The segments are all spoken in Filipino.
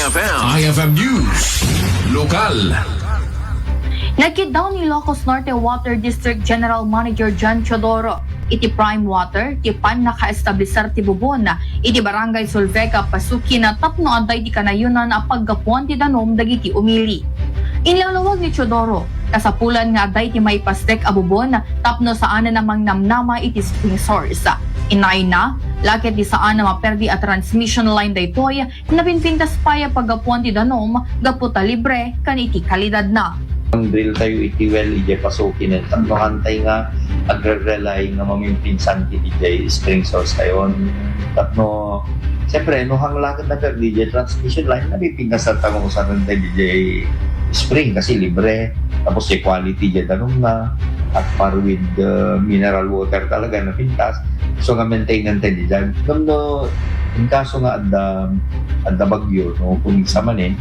IFM News. Lokal. Nagkit daw ni Ilocos Norte Water District General Manager John Teodoro iti Prime Water ti pan naka-establisar ti bubon iti Barangay Sulveca Pasuki na tapno aday di kanayunan a paggapuan ti danom dagiti umili. Inlalawag ni Teodoro kasapulan nga aday ti may pastek a bubon tapno saan na namang namnama iti spring source. Inay na, lakit di saan na maperdi a transmission line daytoy na pinpintas paya paggapuan ti danom gaputa libre kan iti kalidad na. Ang drill tayo iti well ije pasukin at ang hantay nga agre-rely nga mamimpinsan ti DJ spring source tayon. Tapno siyempre no hanglakad na per DJ transmission line na pipingasan tanong usaran tayo DJ spring kasi libre tapos si quality dyan tanong na at par with mineral water talaga na pintas so nga maintenance tayo dyan. No, in kaso nga adda bagyo no kung sa manin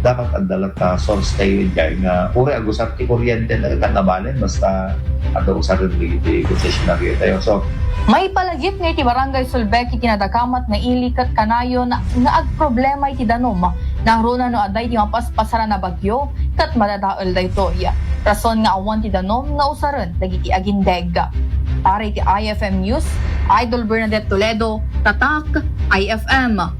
dapat adalat na source tayo dyan nga uri agusar ti kuryente na kanabalen basta ada usaran dito concessionary tayo. So may palagip nga iti Barangay Sulbec iti nadakamat nga ilikat kanayon nga agproblema iti danom na runa no aday ti mapaspasaran na bagyo kat madadaol daytoy. Rason nga awan ti danom nga usaran dagiti agindeg. Para iti IFM News, Idol Bernadette Toledo, Tatak, IFM.